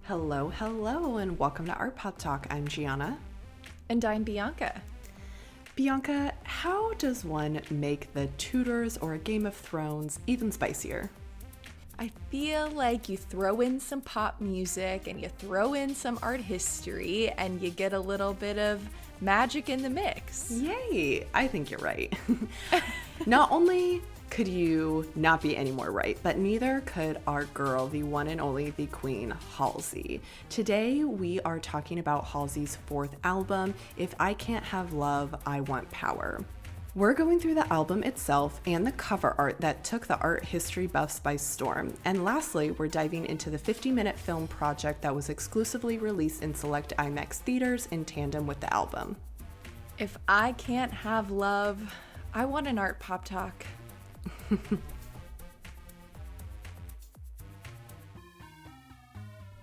Hello, hello, and welcome to Artpop Talk. I'm Gianna. And I'm Bianca. Bianca, how does one make the Tudors or a Game of Thrones even spicier? I feel like you throw in some pop music and you throw in some art history and you get a little bit of magic in the mix. Yay! I think you're right. Not only could you not be any more right, but neither could our girl, the one and only, the Queen Halsey. Today, we are talking about Halsey's fourth album, If I Can't Have Love, I Want Power. We're going through the album itself and the cover art that took the art history buffs by storm. And lastly, we're diving into the 50-minute film project that was exclusively released in select IMAX theaters in tandem with the album. If I can't have love, I want an art pop talk.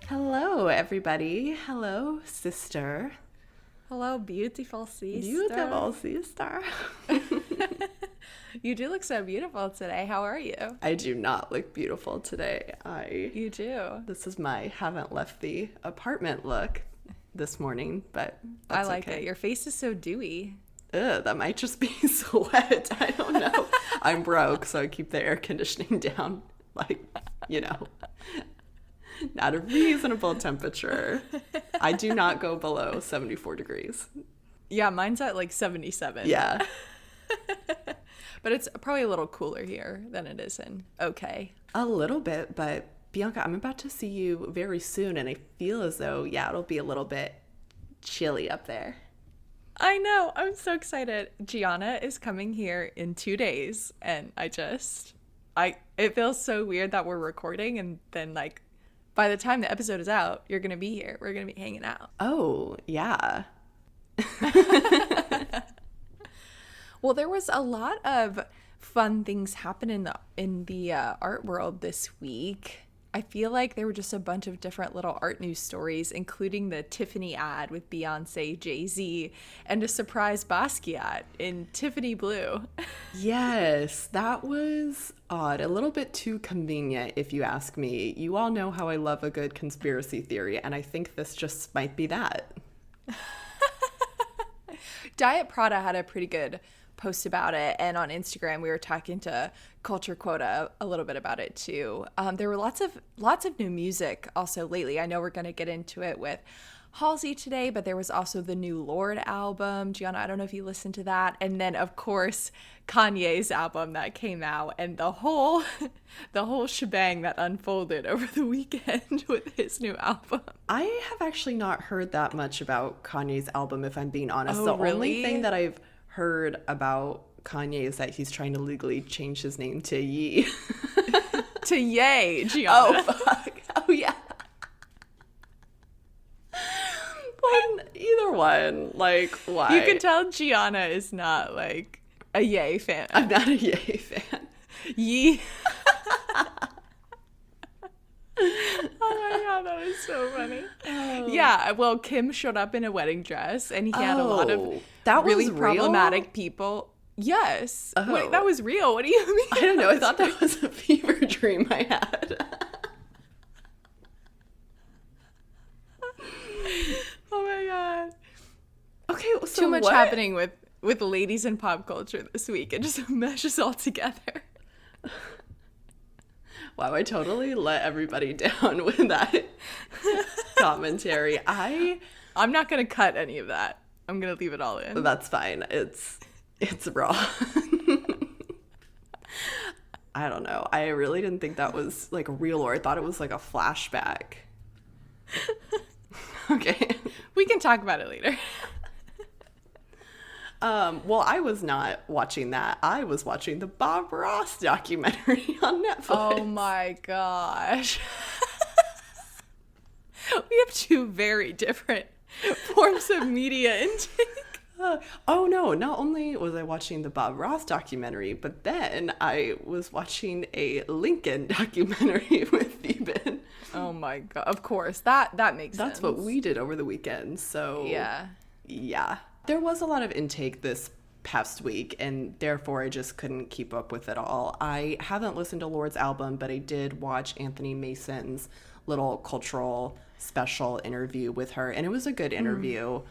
Hello, everybody. Hello, sister. Hello, beautiful sister. Beautiful sister. You do look so beautiful today. How are you? I do not look beautiful today. You do. This is my haven't left the apartment look this morning, but I like it. Your face is so dewy. Ugh, that might just be sweat. I don't know. I'm broke, so I keep the air conditioning down, not a reasonable temperature. I do not go below 74 degrees. Yeah, mine's at like 77. Yeah. But it's probably a little cooler here than it is in OK. A little bit, but Bianca, I'm about to see you very soon, and I feel as though, it'll be a little bit chilly up there. I know. I'm so excited. Gianna is coming here in 2 days, and it feels so weird that we're recording, and then by the time the episode is out, you're going to be here. We're going to be hanging out. Oh, yeah. Well, there was a lot of fun things happening in the art world this week. I feel like there were just a bunch of different little art news stories, including the Tiffany ad with Beyonce, Jay-Z, and a surprise Basquiat in Tiffany blue. Yes, that was odd. A little bit too convenient, if you ask me. You all know how I love a good conspiracy theory, and I think this just might be that. Diet Prada had a pretty good post about it, and on Instagram we were talking to Culture Quota a little bit about it too. There were lots of new music also lately. I know we're going to get into it with Halsey today, but there was also the new Lorde album. Gianna, I don't know if you listened to that. And then of course Kanye's album that came out, and the whole shebang that unfolded over the weekend with his new album. I have actually not heard that much about Kanye's album, if I'm being honest. Oh, the really? only thing that I've heard about Kanye is that he's trying to legally change his name to Ye. To Ye, Gianna. Oh, fuck. Oh, yeah. But either one, why? You can tell Gianna is not a Ye fan. I'm not a Ye fan. Ye. Oh my god, that was so funny. Oh. Yeah, well, Kim showed up in a wedding dress, and he had a lot of really problematic people. Yes. Oh. Wait, that was real. What do you mean? I don't know. I thought that was a fever dream I had. Oh my god. Okay, so too much happening with ladies in pop culture this week. It just meshes all together. Wow, I totally let everybody down with that commentary. I'm not going to cut any of that. I'm going to leave it all in. That's fine. It's raw. I don't know. I really didn't think that was real, or I thought it was a flashback. Okay. We can talk about it later. Well, I was not watching that. I was watching the Bob Ross documentary on Netflix. Oh my gosh. We have two very different forms of media intake. Oh no, not only was I watching the Bob Ross documentary, but then I was watching a Lincoln documentary with Theben. Oh my god. Of course. That makes sense. That's what we did over the weekend. So yeah. There was a lot of intake this past week, and therefore I just couldn't keep up with it all. I haven't listened to Lord's album, but I did watch Anthony Mason's little cultural special interview with her, and it was a good interview.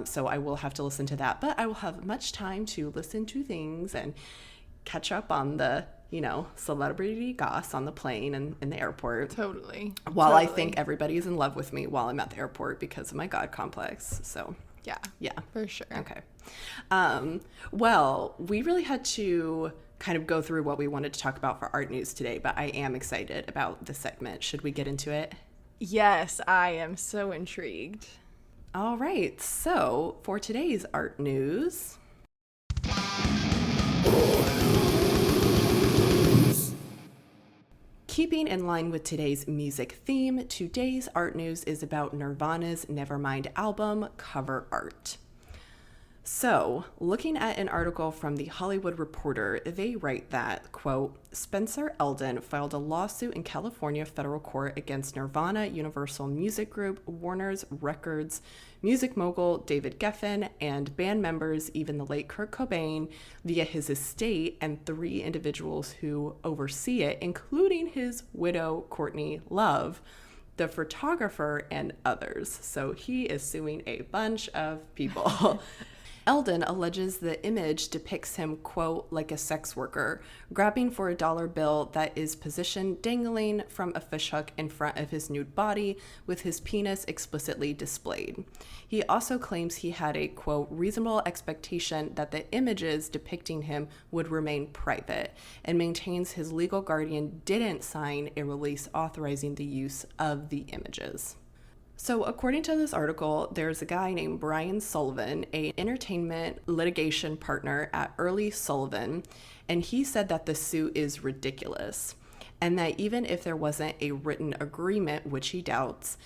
So I will have to listen to that, but I will have much time to listen to things and catch up on the, celebrity goss on the plane and in the airport. Totally. While I think everybody is in love with me while I'm at the airport because of my God complex. So yeah, for sure. Okay. Well, we really had to kind of go through what we wanted to talk about for art news today, but I am excited about the segment. Should we get into it? Yes, I am so intrigued. All right. So for today's art news, keeping in line with today's music theme, today's art news is about Nirvana's Nevermind album cover art. So, looking at an article from The Hollywood Reporter, they write that, quote, Spencer Eldon filed a lawsuit in California federal court against Nirvana, Universal Music Group, Warner's Records, music mogul David Geffen, and band members, even the late Kurt Cobain, via his estate and 3 individuals who oversee it, including his widow, Courtney Love, the photographer, and others. So he is suing a bunch of people. Eldon alleges the image depicts him, quote, like a sex worker, grabbing for a dollar bill that is positioned dangling from a fishhook in front of his nude body with his penis explicitly displayed. He also claims he had a, quote, reasonable expectation that the images depicting him would remain private, and maintains his legal guardian didn't sign a release authorizing the use of the images. So according to this article, there's a guy named Brian Sullivan, an entertainment litigation partner at Early Sullivan, and he said that the suit is ridiculous, and that even if there wasn't a written agreement, which he doubts,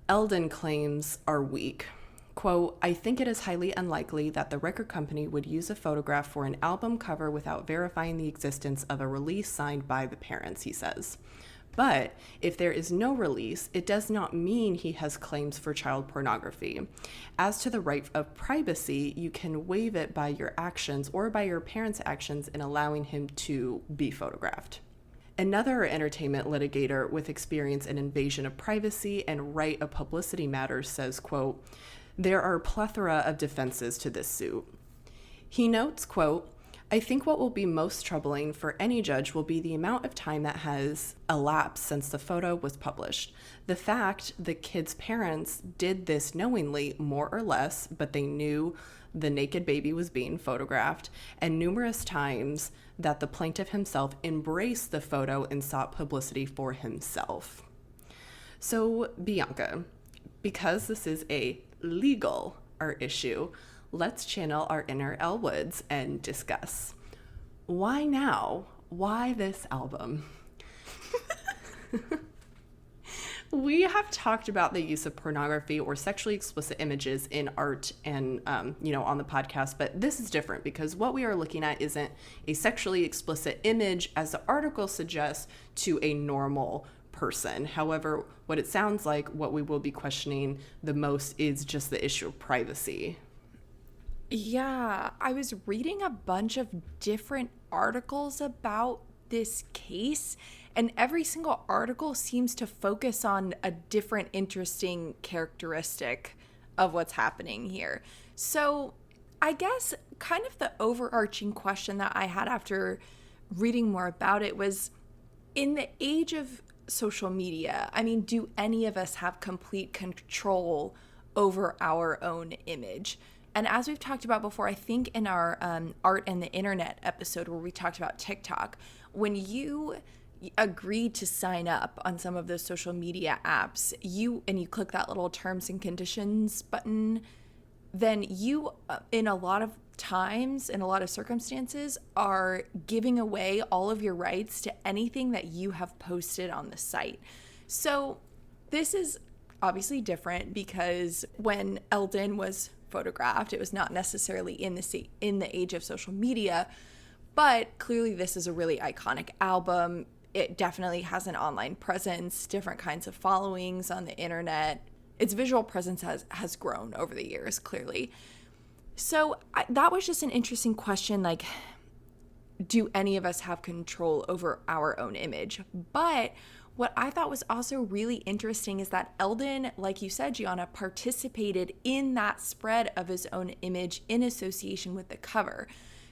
Eldon claims are weak. Quote, I think it is highly unlikely that the record company would use a photograph for an album cover without verifying the existence of a release signed by the parents, he says. But if there is no release, it does not mean he has claims for child pornography. As to the right of privacy, you can waive it by your actions or by your parents' actions in allowing him to be photographed. Another entertainment litigator with experience in invasion of privacy and right of publicity matters says, quote, there are a plethora of defenses to this suit. He notes, quote, I think what will be most troubling for any judge will be the amount of time that has elapsed since the photo was published. The fact the kid's parents did this knowingly, more or less, but they knew the naked baby was being photographed, and numerous times that the plaintiff himself embraced the photo and sought publicity for himself. So, Bianca, because this is a legal art issue, let's channel our inner Elle Woods and discuss. Why now? Why this album? We have talked about the use of pornography or sexually explicit images in art and, on the podcast, but this is different because what we are looking at isn't a sexually explicit image, as the article suggests, to a normal person. However, what it sounds like, what we will be questioning the most is just the issue of privacy. Yeah, I was reading a bunch of different articles about this case, and every single article seems to focus on a different interesting characteristic of what's happening here. So I guess kind of the overarching question that I had after reading more about it was, in the age of social media, I mean, do any of us have complete control over our own image? And as we've talked about before, I think in our Art and the Internet episode where we talked about TikTok, when you agreed to sign up on some of those social media apps, you click that little terms and conditions button, then you, in a lot of times, in a lot of circumstances, are giving away all of your rights to anything that you have posted on the site. So this is obviously different because when Eldon was photographed, it was not necessarily in the age of social media, but clearly this is a really iconic album. It definitely has an online presence, different kinds of followings on the internet. Its visual presence has grown over the years, clearly. So that was just an interesting question. Like, do any of us have control over our own image? But what I thought was also really interesting is that Eldon, like you said, Gianna, participated in that spread of his own image in association with the cover.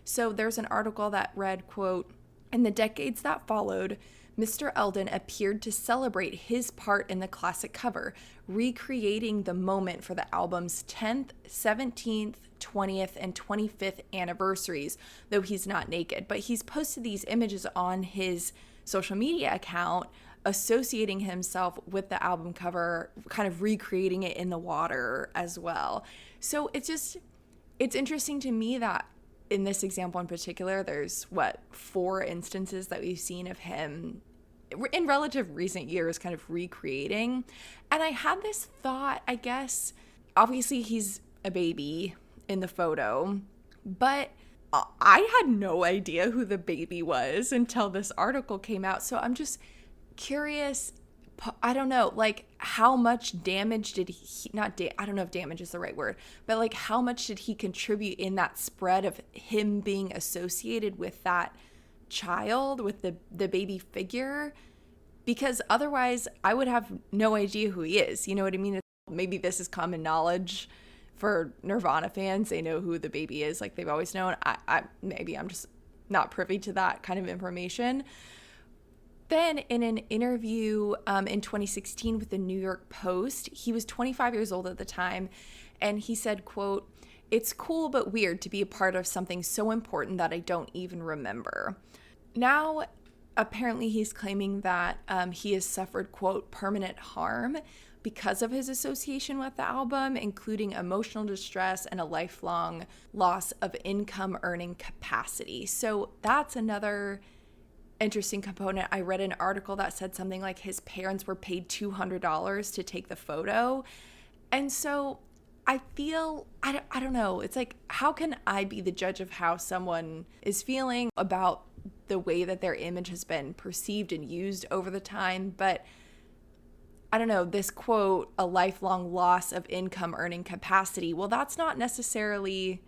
So there's an article that read, quote, "In the decades that followed, Mr. Eldon appeared to celebrate his part in the classic cover, recreating the moment for the album's 10th, 17th, 20th, and 25th anniversaries, though he's not naked." But he's posted these images on his social media account, associating himself with the album cover, kind of recreating it in the water as well. So it's interesting to me that in this example in particular, there's 4 instances that we've seen of him in relative recent years kind of recreating. And I had this thought, I guess, obviously he's a baby in the photo, but I had no idea who the baby was until this article came out. So I'm just curious, I don't know, like how much damage did he, I don't know if damage is the right word, but like how much did he contribute in that spread of him being associated with that child, with the baby figure? Because otherwise I would have no idea who he is. You know what I mean? Maybe this is common knowledge for Nirvana fans. They know who the baby is, like they've always known. Maybe I'm just not privy to that kind of information. Then in an interview in 2016 with the New York Post, he was 25 years old at the time, and he said, quote, "It's cool but weird to be a part of something so important that I don't even remember." Now, apparently he's claiming that he has suffered, quote, "permanent harm" because of his association with the album, including emotional distress and a lifelong loss of income earning capacity. So that's another interesting component. I read an article that said something like his parents were paid $200 to take the photo. And so I feel, I don't know, it's like, how can I be the judge of how someone is feeling about the way that their image has been perceived and used over the time? But I don't know, this quote, "a lifelong loss of income earning capacity." Well, that's not necessarily,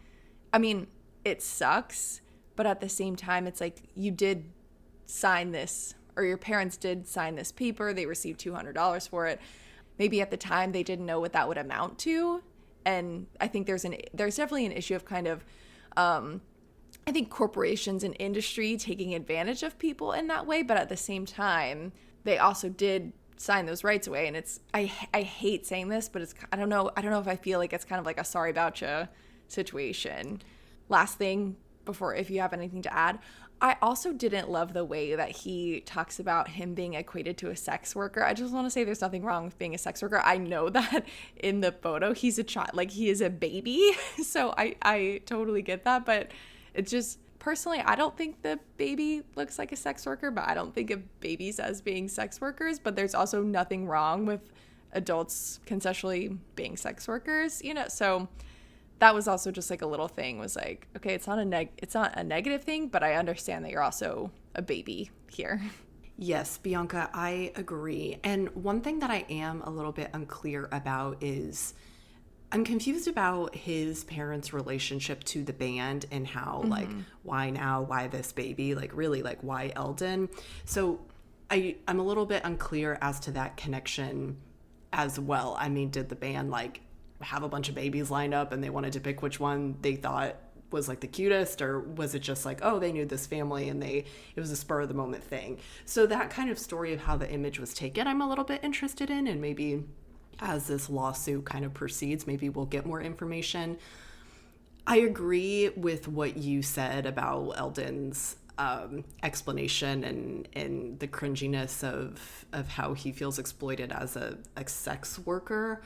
I mean, it sucks, but at the same time, it's like you did sign this, or your parents did sign this paper, they received $200 for it. Maybe at the time they didn't know what that would amount to. And I think there's definitely an issue of kind of I think corporations and industry taking advantage of people in that way, but at the same time they also did sign those rights away. And it's I hate saying this, but it's, I don't know if I feel like it's kind of like a sorry about you situation. Last thing before, if you have anything to add, I also didn't love the way that he talks about him being equated to a sex worker. I just want to say there's nothing wrong with being a sex worker. I know that in the photo he's a child, like he is a baby. So I totally get that. But it's just, personally, I don't think the baby looks like a sex worker, but I don't think of babies as being sex workers. But there's also nothing wrong with adults consensually being sex workers, you know? So that was also just like a little thing, was like, okay, it's not a negative thing, but I understand that you're also a baby here. Yes, Bianca, I agree. And one thing that I am a little bit unclear about is I'm confused about his parents' relationship to the band and how, like, why now? Why this baby? Like, really, like, why Eldon? So I'm a little bit unclear as to that connection as well. I mean, did the band, like, have a bunch of babies lined up and they wanted to pick which one they thought was like the cutest, or was it just like, oh, they knew this family and it was a spur of the moment thing? So that kind of story of how the image was taken, I'm a little bit interested in, and maybe as this lawsuit kind of proceeds, maybe we'll get more information. I agree with what you said about Eldon's explanation and the cringiness of how he feels exploited as a sex worker.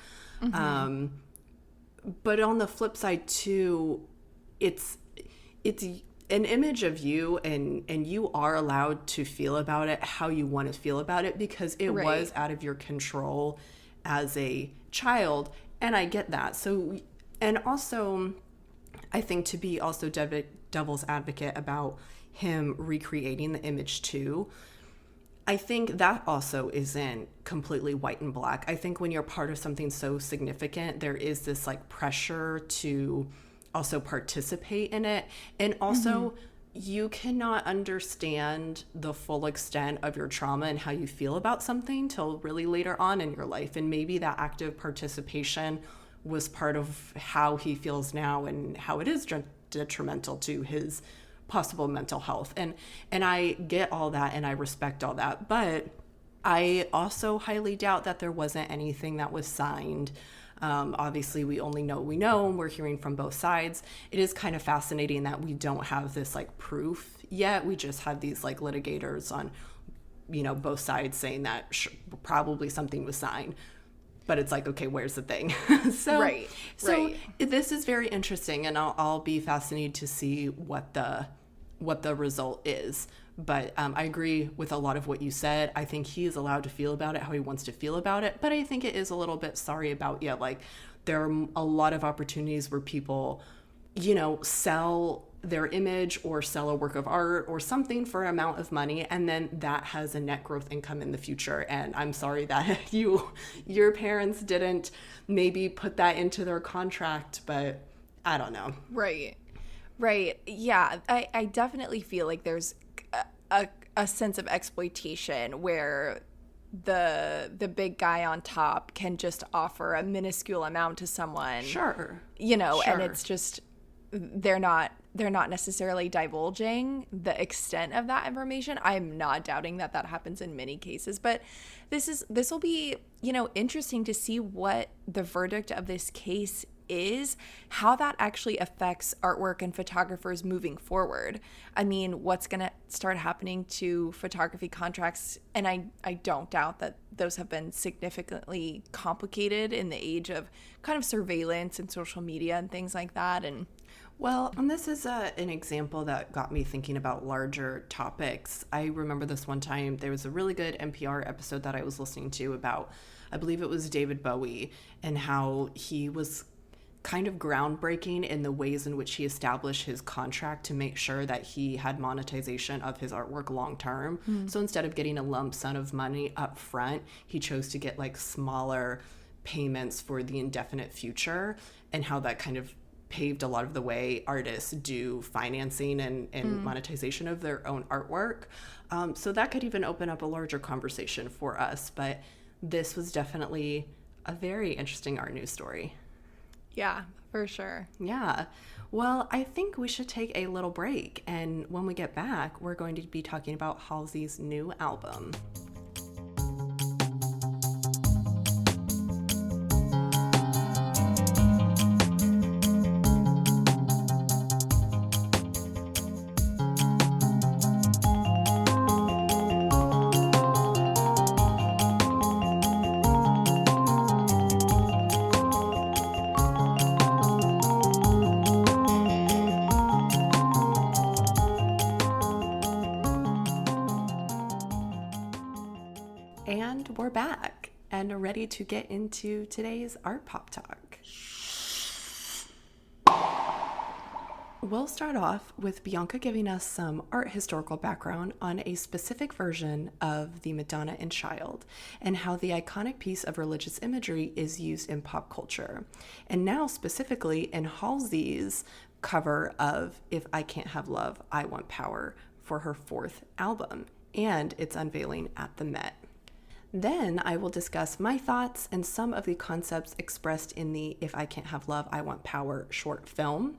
But on the flip side too, it's an image of you, and you are allowed to feel about it how you want to feel about it, because it was out of your control as a child, and I get that. So, and also I think to be also devil's advocate about him recreating the image too, I think that also isn't completely white and black. I think when you're part of something so significant, there is this like pressure to also participate in it. And also, you cannot understand the full extent of your trauma and how you feel about something till really later on in your life. And maybe that active participation was part of how he feels now and how it is detrimental to his possible mental health. And I get all that and I respect all that. But I also highly doubt that there wasn't anything that was signed. Obviously, we only know what we know, and we're hearing from both sides. It is kind of fascinating that we don't have this like proof yet. We just have these like litigators on, both sides saying that probably something was signed. But it's like, okay, where's the thing? So this is very interesting, and I'll be fascinated to see what the result is. But I agree with a lot of what you said. I think he is allowed to feel about it how he wants to feel about it. But I think it is a little bit sorry about, like there are a lot of opportunities where people, sell their image or sell a work of art or something for an amount of money. And then that has a net growth income in the future. And I'm sorry that your parents didn't maybe put that into their contract, but I don't know. Right. Yeah. I definitely feel like there's a sense of exploitation where the big guy on top can just offer a minuscule amount to someone. Sure. And it's just they're not necessarily divulging the extent of that information. I'm not doubting that happens in many cases, but this will be, interesting to see what the verdict of this case is, how that actually affects artwork and photographers moving forward. I mean, what's going to start happening to photography contracts? And I don't doubt that those have been significantly complicated in the age of kind of surveillance and social media and things like that. And this is an example that got me thinking about larger topics. I remember this one time, there was a really good NPR episode that I was listening to about, I believe it was David Bowie, and how he was kind of groundbreaking in the ways in which he established his contract to make sure that he had monetization of his artwork long term. So instead of getting a lump sum of money up front, he chose to get like smaller payments for the indefinite future, and how that kind of paved a lot of the way artists do financing and monetization of their own artwork. So that could even open up a larger conversation for us. But this was definitely a very interesting art news story. Yeah, for sure. Yeah. Well, I think we should take a little break. And when we get back, we're going to be talking about Halsey's new album. And we're back and ready to get into today's Artpop talk. We'll start off with Bianca giving us some art historical background on a specific version of the Madonna and Child and how the iconic piece of religious imagery is used in pop culture. And now specifically in Halsey's cover of If I Can't Have Love, I Want Power for her 4th album and its unveiling at the Met. Then I will discuss my thoughts and some of the concepts expressed in the If I Can't Have Love, I Want Power short film.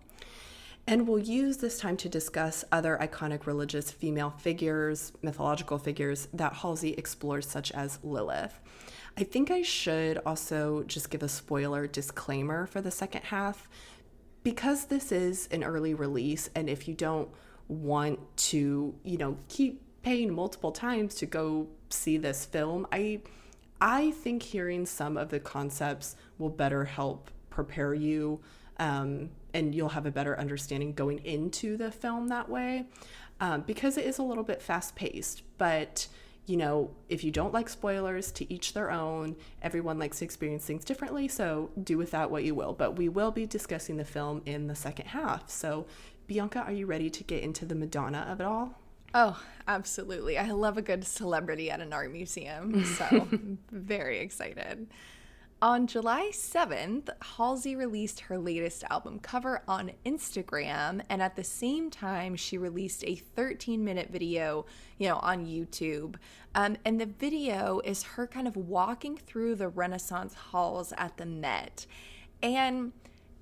And we'll use this time to discuss other iconic religious female figures, mythological figures that Halsey explores, such as Lilith. I think I should also just give a spoiler disclaimer for the second half. Because this is an early release, and if you don't want to, keep paying multiple times to go see this film, I think hearing some of the concepts will better help prepare you, and you'll have a better understanding going into the film that way, because it is a little bit fast-paced. But if you don't like spoilers, to each their own. Everyone likes to experience things differently, so do with that what you will. But we will be discussing the film in the second half. So Bianca, are you ready to get into the Madonna of it all? Oh, absolutely. I love a good celebrity at an art museum, so very excited. On July 7th, Halsey released her latest album cover on Instagram, and at the same time, she released a 13-minute video, on YouTube. And the video is her kind of walking through the Renaissance halls at the Met. And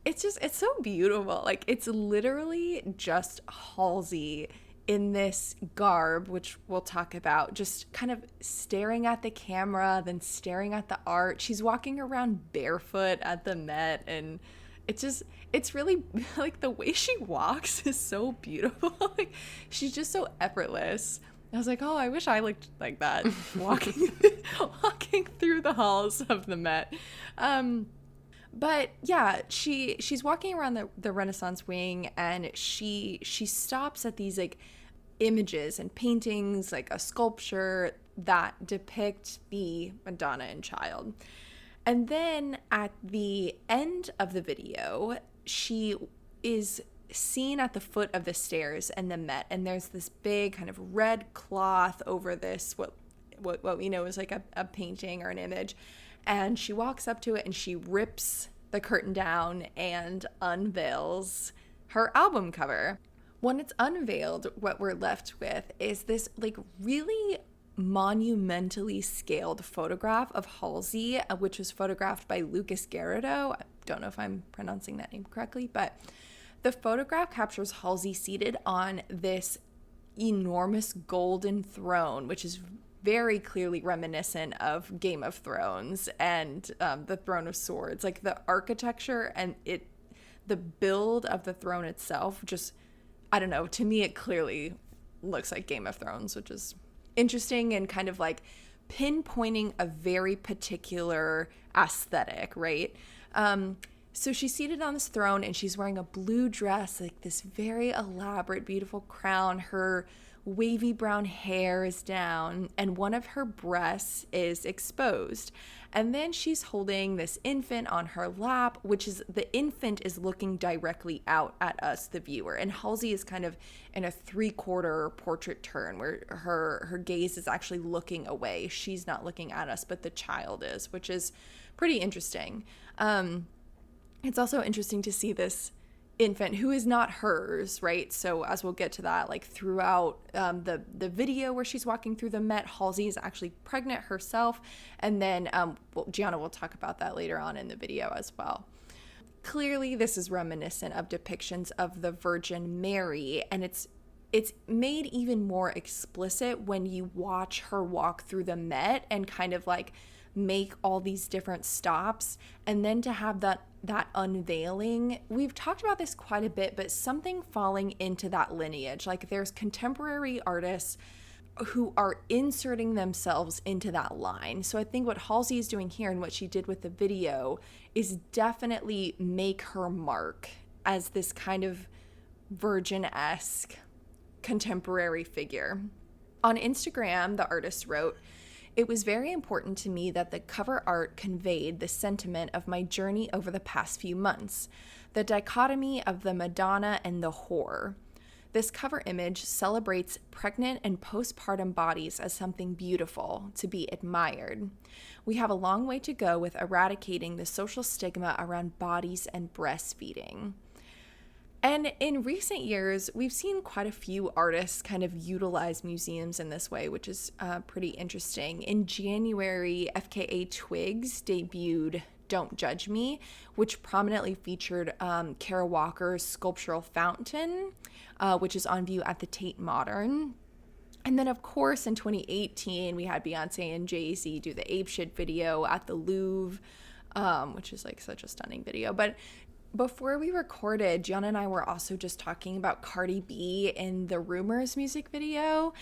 it's so beautiful. Like, it's literally just Halsey in this garb, which we'll talk about, just kind of staring at the camera, then staring at the art. She's walking around barefoot at the Met, and it's really, like, the way she walks is so beautiful. Like, she's just so effortless. I was like, oh, I wish I looked like that, walking through the halls of the Met. But yeah, she's walking around the Renaissance wing, and she stops at these like images and paintings, like a sculpture that depict the Madonna and Child. And then at the end of the video, she is seen at the foot of the stairs in the Met, and there's this big kind of red cloth over this what we know is like a painting or an image. And she walks up to it and she rips the curtain down and unveils her album cover. When it's unveiled, what we're left with is this like really monumentally scaled photograph of Halsey, which was photographed by Lucas Garrido. I don't know if I'm pronouncing that name correctly, but the photograph captures Halsey seated on this enormous golden throne, which is very clearly reminiscent of Game of Thrones and the Throne of Swords. Like, the architecture and the build of the throne itself, just, I don't know, to me it clearly looks like Game of Thrones, which is interesting and kind of like pinpointing a very particular aesthetic, right? So she's seated on this throne and she's wearing a blue dress, like this very elaborate, beautiful crown. Her wavy brown hair is down and one of her breasts is exposed. And then she's holding this infant on her lap, the infant is looking directly out at us, the viewer. And Halsey is kind of in a 3/4 portrait turn where her gaze is actually looking away. She's not looking at us, but the child is, which is pretty interesting. It's also interesting to see this infant who is not hers, right? So as we'll get to that, like throughout the video where she's walking through the Met, Halsey is actually pregnant herself, and then Gianna will talk about that later on in the video as well. Clearly this is reminiscent of depictions of the Virgin Mary, and it's made even more explicit when you watch her walk through the Met and kind of like make all these different stops, and then to have that unveiling. We've talked about this quite a bit, but something falling into that lineage, like there's contemporary artists who are inserting themselves into that line. So I think what Halsey is doing here and what she did with the video is definitely make her mark as this kind of virgin-esque contemporary figure. On Instagram, the artist wrote, "It was very important to me that the cover art conveyed the sentiment of my journey over the past few months, the dichotomy of the Madonna and the whore. This cover image celebrates pregnant and postpartum bodies as something beautiful, to be admired. We have a long way to go with eradicating the social stigma around bodies and breastfeeding." And in recent years, we've seen quite a few artists kind of utilize museums in this way, which is pretty interesting. In January, FKA Twigs debuted Don't Judge Me, which prominently featured Kara Walker's sculptural fountain, which is on view at the Tate Modern. And then, of course, in 2018, we had Beyonce and Jay-Z do the Apeshit video at the Louvre, which is like such a stunning video. But before we recorded, Gianna and I were also just talking about Cardi B in the Rumors music video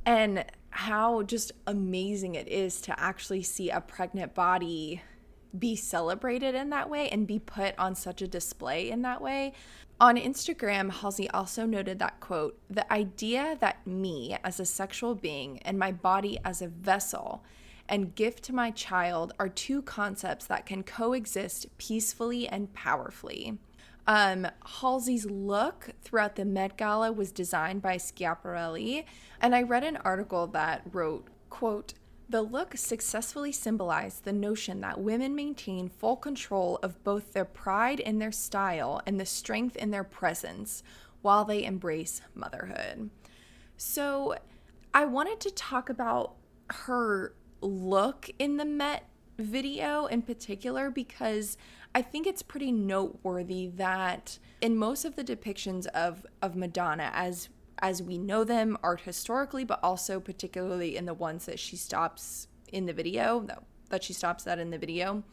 and how just amazing it is to actually see a pregnant body be celebrated in that way and be put on such a display in that way. On Instagram, Halsey also noted that, quote, "The idea that me as a sexual being and my body as a vessel and gift to my child are two concepts that can coexist peacefully and powerfully." Halsey's look throughout the Met Gala was designed by Schiaparelli, and I read an article that wrote, quote, The look successfully symbolized the notion that women maintain full control of both their pride in their style and the strength in their presence while they embrace motherhood. So I wanted to talk about her look in the Met video in particular because I think it's pretty noteworthy that in most of the depictions of Madonna as we know them art historically, but also particularly in the ones that she stops in the video, that she stops at in the video,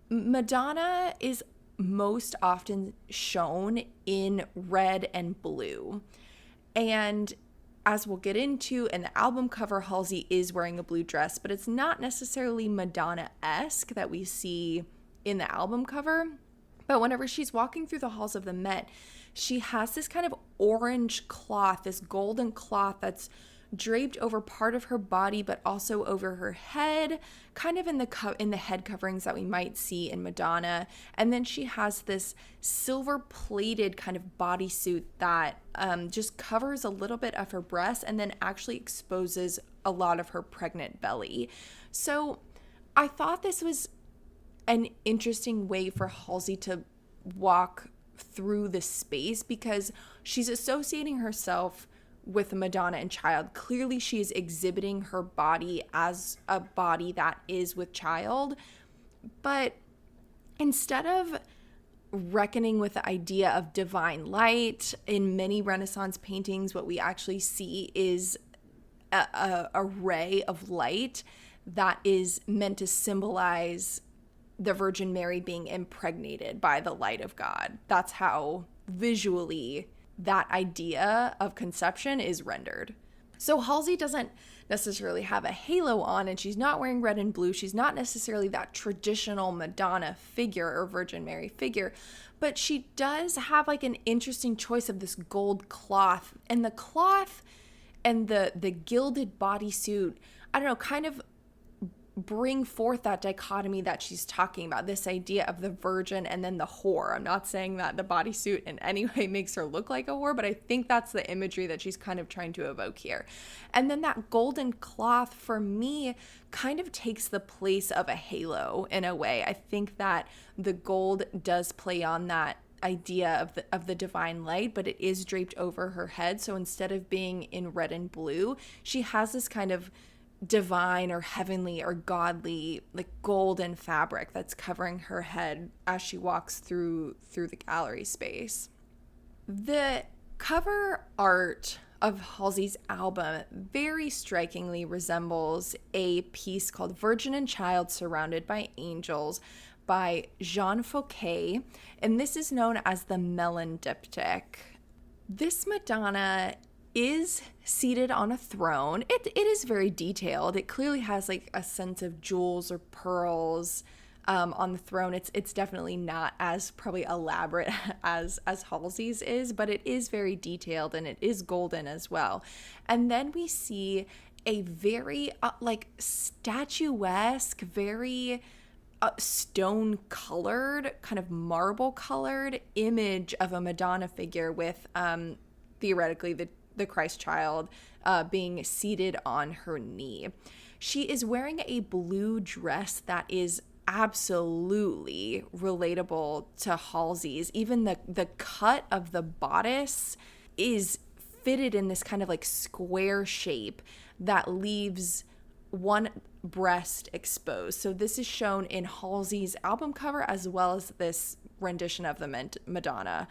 Madonna is most often shown in red and blue. And as we'll get into, in the album cover, Halsey is wearing a blue dress, but it's not necessarily Madonna-esque that we see in the album cover. But whenever she's walking through the halls of the Met, she has this kind of orange cloth, this golden cloth that's draped over part of her body, but also over her head, kind of in the head coverings that we might see in Madonna. And then she has this silver-plated kind of bodysuit that just covers a little bit of her breast and then actually exposes a lot of her pregnant belly. So I thought this was an interesting way for Halsey to walk through the space because she's associating herself with Madonna and Child. Clearly she is exhibiting her body as a body that is with child, but instead of reckoning with the idea of divine light, in many Renaissance paintings what we actually see is a ray of light that is meant to symbolize the Virgin Mary being impregnated by the light of God. That's how visually that idea of conception is rendered. So Halsey doesn't necessarily have a halo on, and she's not wearing red and blue. She's not necessarily that traditional Madonna figure or Virgin Mary figure, but she does have like an interesting choice of this gold cloth, and the cloth and the gilded bodysuit, I don't know, kind of bring forth that dichotomy that she's talking about, this idea of the virgin and then the whore. I'm not saying that the bodysuit in any way makes her look like a whore, but I think that's the imagery that she's kind of trying to evoke here. And then that golden cloth, for me, kind of takes the place of a halo in a way. I think that the gold does play on that idea of the divine light, but it is draped over her head. So instead of being in red and blue, she has this kind of divine or heavenly or godly like golden fabric that's covering her head as she walks through the gallery space. The cover art of Halsey's album very strikingly resembles a piece called Virgin and Child Surrounded by Angels by Jean Fouquet, and this is known as the Melon Diptych. This Madonna is seated on a throne. It is very detailed. It clearly has like a sense of jewels or pearls on the throne. It's definitely not as probably elaborate as Halsey's is, but it is very detailed and it is golden as well. And then we see a very like statuesque, very stone colored, kind of marble colored image of a Madonna figure with theoretically the Christ child being seated on her knee. She is wearing a blue dress that is absolutely relatable to Halsey's. Even the cut of the bodice is fitted in this kind of like square shape that leaves one breast exposed. So this is shown in Halsey's album cover as well as this rendition of the Madonna.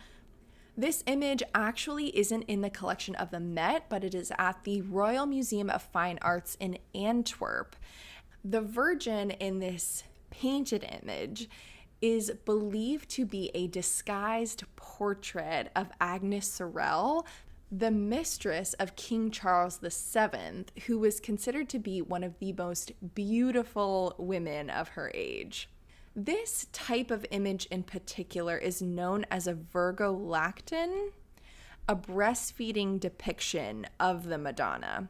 This image actually isn't in the collection of the Met, but it is at the Royal Museum of Fine Arts in Antwerp. The Virgin in this painted image is believed to be a disguised portrait of Agnes Sorel, the mistress of King Charles VII, who was considered to be one of the most beautiful women of her age. This type of image in particular is known as a virgolactin, a breastfeeding depiction of the Madonna.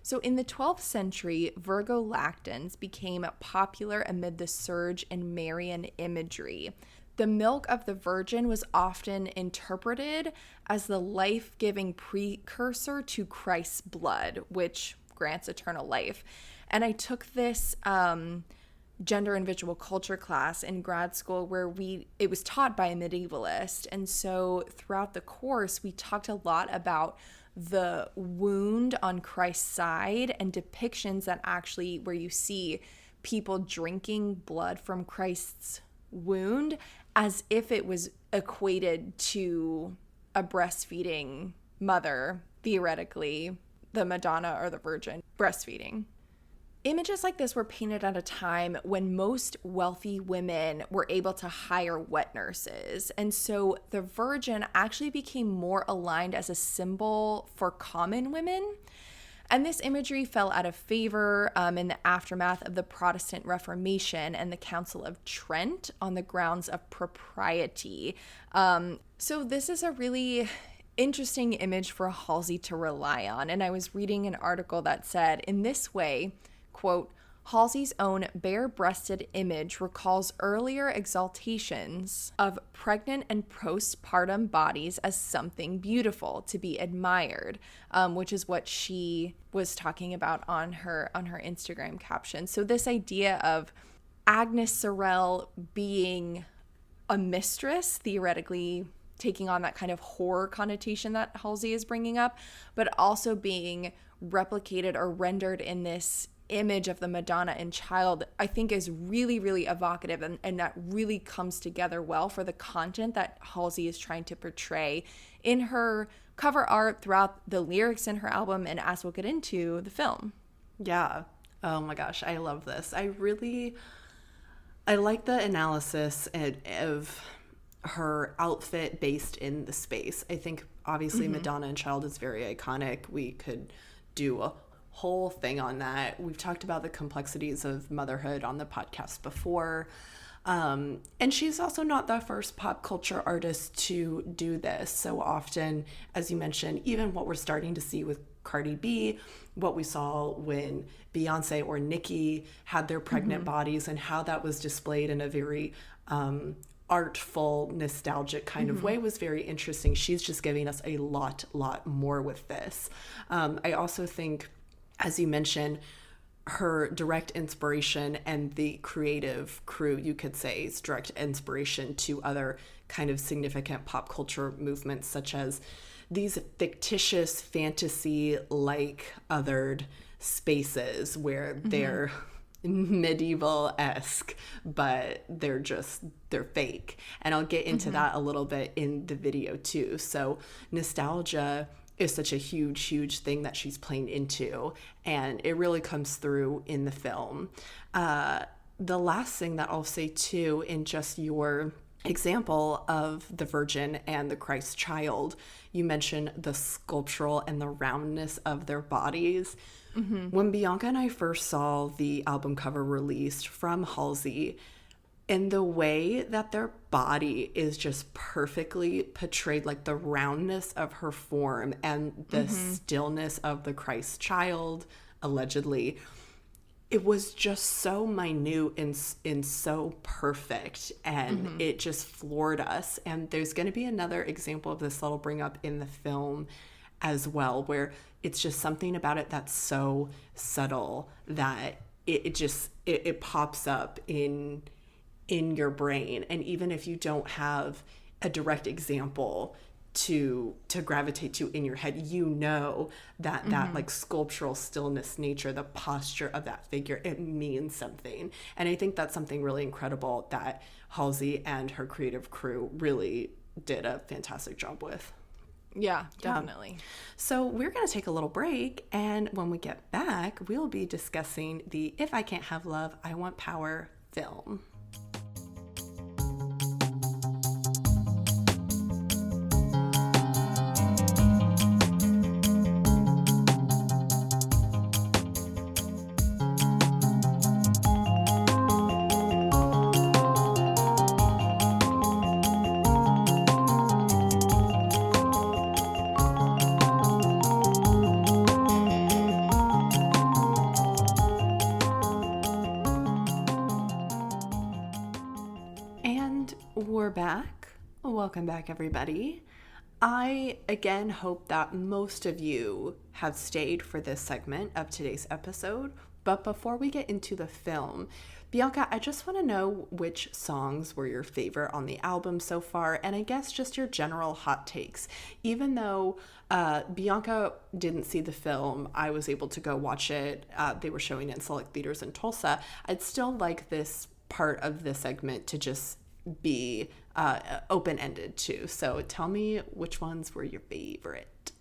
So in the 12th century, virgolactins became popular amid the surge in Marian imagery. The milk of the Virgin was often interpreted as the life-giving precursor to Christ's blood, which grants eternal life. And I took this gender and visual culture class in grad school where it was taught by a medievalist. And so throughout the course, we talked a lot about the wound on Christ's side and depictions that actually where you see people drinking blood from Christ's wound as if it was equated to a breastfeeding mother, theoretically, the Madonna or the Virgin breastfeeding. Images like this were painted at a time when most wealthy women were able to hire wet nurses. And so the Virgin actually became more aligned as a symbol for common women. And this imagery fell out of favor in the aftermath of the Protestant Reformation and the Council of Trent on the grounds of propriety. So this is a really interesting image for Halsey to rely on. And I was reading an article that said, in this way, quote, Halsey's own bare-breasted image recalls earlier exaltations of pregnant and postpartum bodies as something beautiful to be admired, which is what she was talking about on her Instagram caption. So this idea of Agnes Sorel being a mistress, theoretically taking on that kind of horror connotation that Halsey is bringing up, but also being replicated or rendered in this image of the Madonna and Child, I think is really, really evocative, and that really comes together well for the content that Halsey is trying to portray in her cover art, throughout the lyrics in her album, and as we'll get into, the film. Yeah. Oh my gosh, I love this. I like the analysis of her outfit based in the space. I think obviously Madonna and Child is very iconic. We could do a whole thing on that. We've talked about the complexities of motherhood on the podcast before. And she's also not the first pop culture artist to do this. So often, as you mentioned, even what we're starting to see with Cardi B, what we saw when Beyonce or Nicki had their pregnant bodies, and how that was displayed in a very artful, nostalgic kind of way was very interesting. She's just giving us a lot more with this. I also think, as you mentioned, her direct inspiration and the creative crew, you could say, is direct inspiration to other kind of significant pop culture movements, such as these fictitious fantasy-like othered spaces where they're medieval-esque, but they're fake. And I'll get into that a little bit in the video too. So nostalgia is such a huge thing that she's playing into, and it really comes through in the film. The last thing that I'll say too, in just your example of the Virgin and the Christ Child, you mentioned the sculptural and the roundness of their bodies. When Bianca and I first saw the album cover released from Halsey, and the way that their body is just perfectly portrayed, like the roundness of her form and the stillness of the Christ Child, allegedly, it was just so minute and so perfect, and it just floored us. And there's going to be another example of this that I'll bring up in the film as well, where it's just something about it that's so subtle that it pops up in your brain. And even if you don't have a direct example to gravitate to in your head, you know that like sculptural stillness nature, the posture of that figure, it means something. And I think that's something really incredible that Halsey and her creative crew really did a fantastic job with. Yeah, definitely. So we're going to take a little break, and when we get back, we'll be discussing the If I Can't Have Love, I Want Power film. Back. Welcome back, everybody. I again hope that most of you have stayed for this segment of today's episode, But before we get into the film, Bianca, I just want to know which songs were your favorite on the album so far, and I guess just your general hot takes. Even though Bianca didn't see the film, I was able to go watch it. They were showing it in select theaters in Tulsa. I'd still like this part of the segment to just be open-ended too. So tell me which ones were your favorite.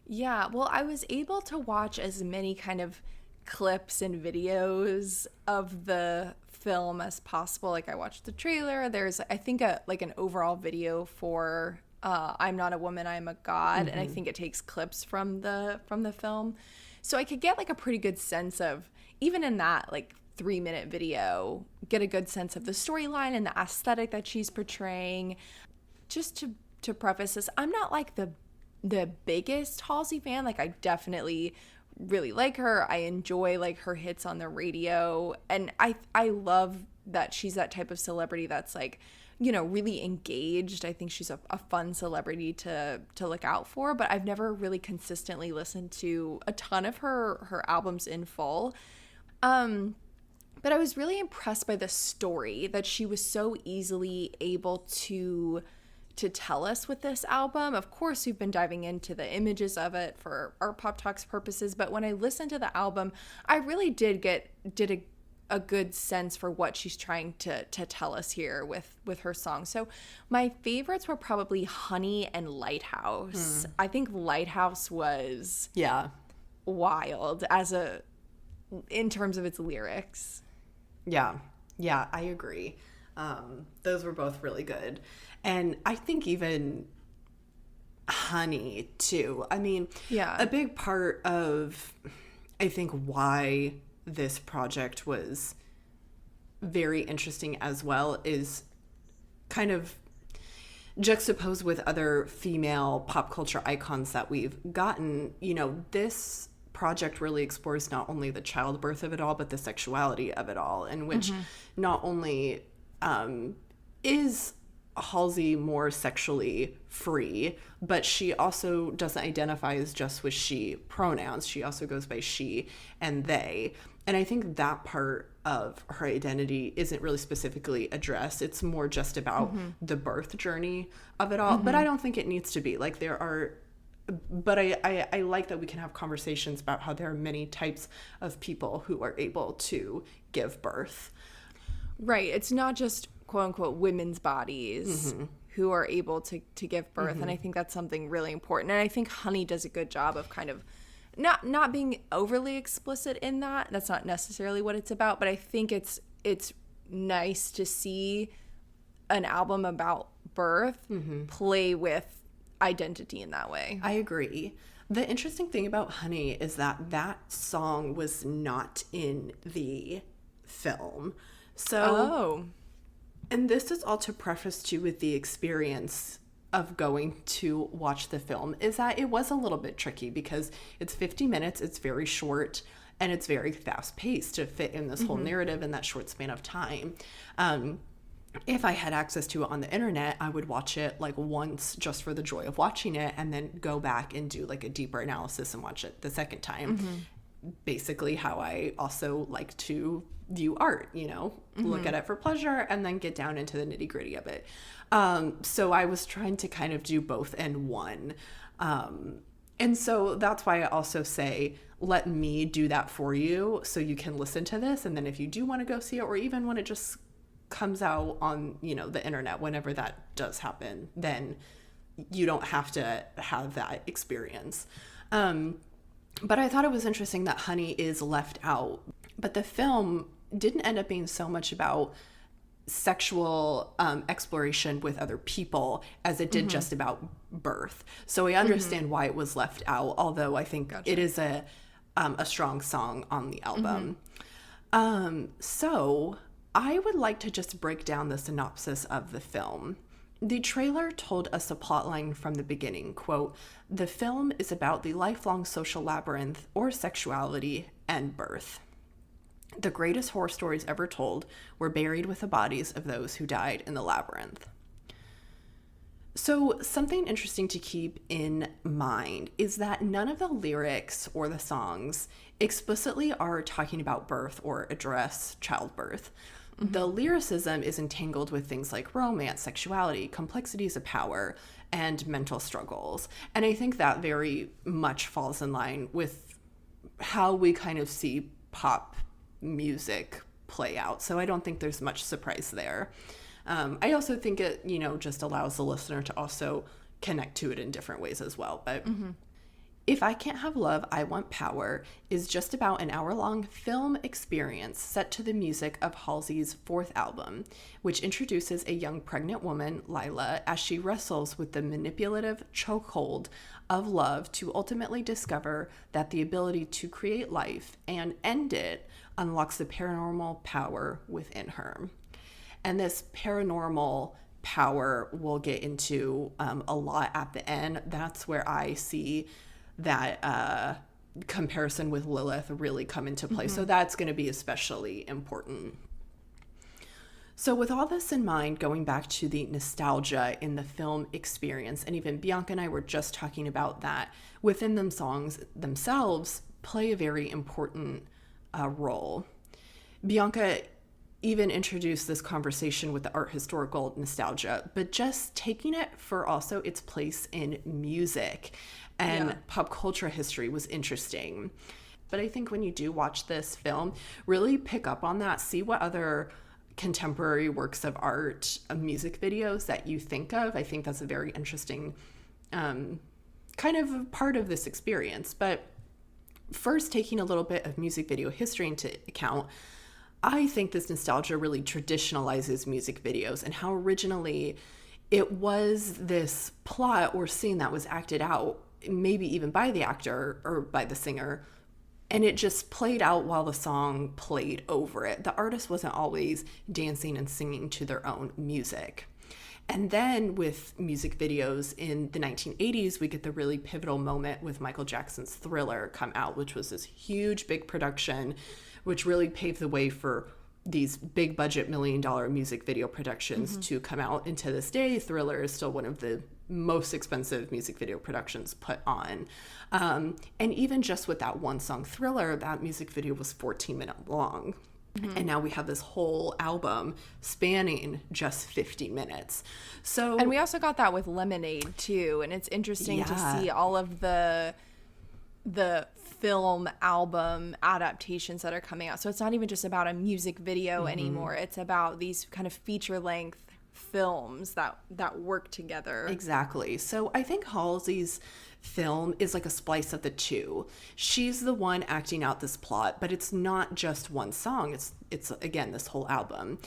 Yeah, well, I was able to watch as many kind of clips and videos of the film as possible. Like, I watched the trailer. There's, I think, an overall video for I'm Not a Woman, I'm a God, and I think it takes clips from the film. So I could get like a pretty good sense of, even in that like 3-minute video, get a good sense of the storyline and the aesthetic that she's portraying. Just to preface this, I'm not like the biggest Halsey fan. Like, I definitely really like her. I enjoy like her hits on the radio, and I love that she's that type of celebrity that's like, you know, really engaged. I think she's a fun celebrity to look out for, but I've never really consistently listened to a ton of her albums in full. But I was really impressed by the story that she was so easily able to tell us with this album. Of course, we've been diving into the images of it for Artpop Talks purposes, but when I listened to the album, I really did a good sense for what she's trying to tell us here with her song. So my favorites were probably Honey and Lighthouse. I think Lighthouse was wild in terms of its lyrics. Yeah, I agree. Those were both really good. And I think even Honey, too. I mean, a big part of, I think, why this project was very interesting as well is kind of juxtaposed with other female pop culture icons that we've gotten. You know, this project really explores not only the childbirth of it all, but the sexuality of it all, in which not only is Halsey more sexually free, but she also doesn't identify as just with she pronouns. She also goes by she and they. And I think that part of her identity isn't really specifically addressed. It's more just about the birth journey of it all. But I don't think it needs to be. Like, there are, but I like that we can have conversations about how there are many types of people who are able to give birth. Right. It's not just quote unquote women's bodies who are able to give birth. And I think that's something really important. And I think Honey does a good job of kind of not being overly explicit in that. That's not necessarily what it's about, but I think it's nice to see an album about birth play with identity in that way. I agree. The interesting thing about Honey is that song was not in the film. So, and this is all to preface too with the experience of going to watch the film, is that it was a little bit tricky because it's 50 minutes, it's very short, and it's very fast paced to fit in this whole narrative in that short span of time. If I had access to it on the internet, I would watch it like once just for the joy of watching it, and then go back and do like a deeper analysis and watch it the second time. Basically how I also like to view art, you know, look at it for pleasure and then get down into the nitty gritty of it. So I was trying to kind of do both in one. And so that's why I also say, let me do that for you so you can listen to this. And then if you do want to go see it, or even when it just comes out on, you know, the internet, whenever that does happen, then you don't have to have that experience. But I thought it was interesting that Honey is left out. But the film didn't end up being so much about sexual exploration with other people as it did just about birth. So I understand why it was left out, although I think it is a strong song on the album. So I would like to just break down the synopsis of the film. The trailer told us a plotline from the beginning, quote, "The film is about the lifelong social labyrinth or sexuality and birth. The greatest horror stories ever told were buried with the bodies of those who died in the labyrinth." So something interesting to keep in mind is that none of the lyrics or the songs explicitly are talking about birth or address childbirth. The lyricism is entangled with things like romance, sexuality, complexities of power, and mental struggles. And I think that very much falls in line with how we kind of see pop music play out. So I don't think there's much surprise there. I also think it, just allows the listener to also connect to it in different ways as well. But If I Can't Have Love, I Want Power is just about an hour-long film experience set to the music of Halsey's fourth album, which introduces a young pregnant woman, Lila, as she wrestles with the manipulative chokehold of love to ultimately discover that the ability to create life and end it unlocks the paranormal power within her. And this paranormal power we'll get into a lot at the end. That's where I see that comparison with Lilith really come into play. So that's going to be especially important. So with all this in mind, going back to the nostalgia in the film experience, and even Bianca and I were just talking about that, within them songs themselves play a very important role. Bianca even introduced this conversation with the art historical nostalgia, but just taking it for also its place in music and pop culture history was interesting. But I think when you do watch this film, really pick up on that, see what other contemporary works of art, music videos that you think of. I think that's a very interesting kind of part of this experience. But first, taking a little bit of music video history into account, I think this nostalgia really traditionalizes music videos and how originally it was this plot or scene that was acted out, maybe even by the actor or by the singer, and it just played out while the song played over it. The artist wasn't always dancing and singing to their own music. And then with music videos in the 1980s, we get the really pivotal moment with Michael Jackson's Thriller come out, which was this huge, big production, which really paved the way for these big budget $1 million music video productions to come out. And to this day, Thriller is still one of the most expensive music video productions put on. And even just with that one song, Thriller, that music video was 14 minutes long. And now we have this whole album spanning just 50 minutes. So, and we also got that with Lemonade too. And it's interesting to see all of the film album adaptations that are coming out. So it's not even just about a music video anymore. It's about these kind of feature length films that work together. Exactly. So I think Halsey's film is like a splice of the two. She's the one acting out this plot, but it's not just one song. It's again this whole album.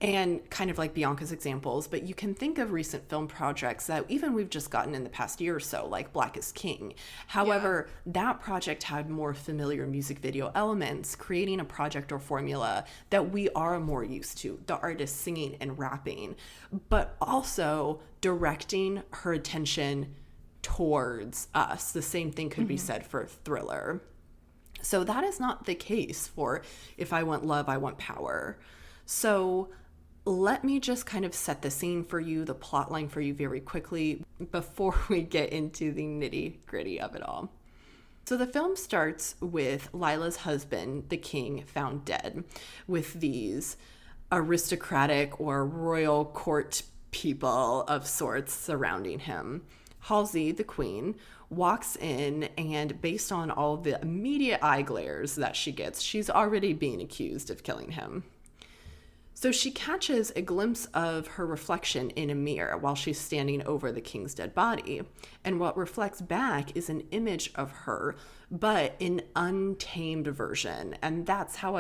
And kind of like Bianca's examples, but you can think of recent film projects that even we've just gotten in the past year or so, like Black is King. However, that project had more familiar music video elements, creating a project or formula that we are more used to, the artist singing and rapping, but also directing her attention towards us. The same thing could be said for Thriller. So that is not the case for If I Want Love, I Want Power. So let me just kind of set the scene for you, the plot line for you very quickly before we get into the nitty-gritty of it all. So the film starts with Lila's husband, the king, found dead, with these aristocratic or royal court people of sorts surrounding him. Halsey, the queen, walks in, and based on all the immediate eye glares that she gets, she's already being accused of killing him. So she catches a glimpse of her reflection in a mirror while she's standing over the king's dead body. And what reflects back is an image of her, but an untamed version. And that's how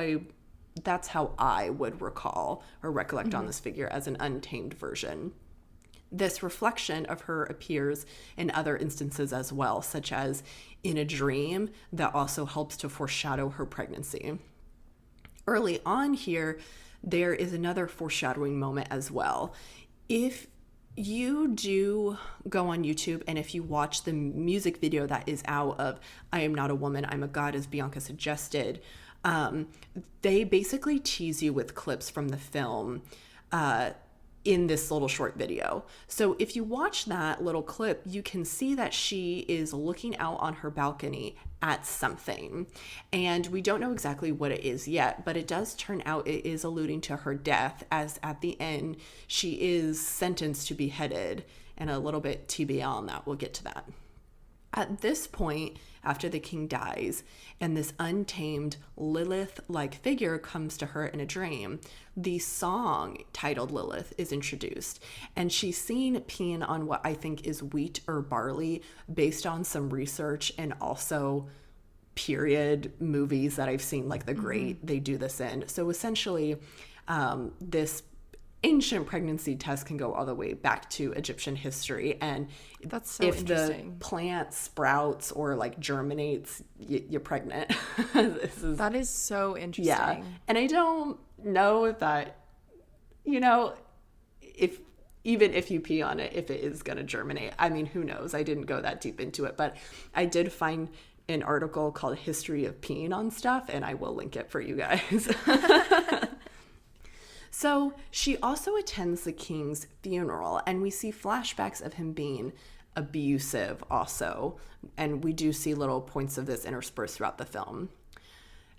I would recall or recollect on this figure, as an untamed version. This reflection of her appears in other instances as well, such as in a dream that also helps to foreshadow her pregnancy. Early on here, there is another foreshadowing moment as well. If you do go on YouTube and if you watch the music video that is out of I Am Not a Woman, I'm a God, as Bianca suggested, they basically tease you with clips from the film in this little short video. So if you watch that little clip, you can see that she is looking out on her balcony at something. And we don't know exactly what it is yet, but it does turn out it is alluding to her death, as at the end, she is sentenced to be beheaded. And a little bit TBL on that, we'll get to that. At this point, after the king dies, and this untamed Lilith-like figure comes to her in a dream, the song titled Lilith is introduced, and she's seen peeing on what I think is wheat or barley, based on some research and also period movies that I've seen, like The Great, they do this in. So essentially, this ancient pregnancy test can go all the way back to Egyptian history, and that's so if the interesting. plant sprouts or like germinates, you're pregnant. That is so interesting. Yeah, and I don't know if that, if even if you pee on it, if it is going to germinate. I mean, who knows? I didn't go that deep into it, but I did find an article called History of Peeing on Stuff, and I will link it for you guys. So she also attends the king's funeral, and we see flashbacks of him being abusive also. And we do see little points of this interspersed throughout the film.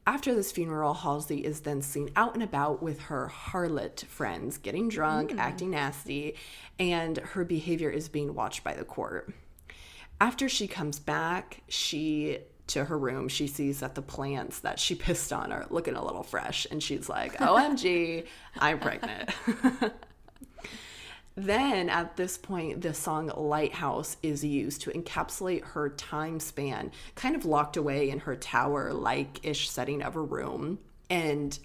After this funeral, Halsey is then seen out and about with her harlot friends, getting drunk, acting nasty, and her behavior is being watched by the court. After she comes back, to her room, she sees that the plants that she pissed on are looking a little fresh, and she's like, OMG, I'm pregnant. Then at this point, the song Lighthouse is used to encapsulate her time span, kind of locked away in her tower-like-ish setting of her room, and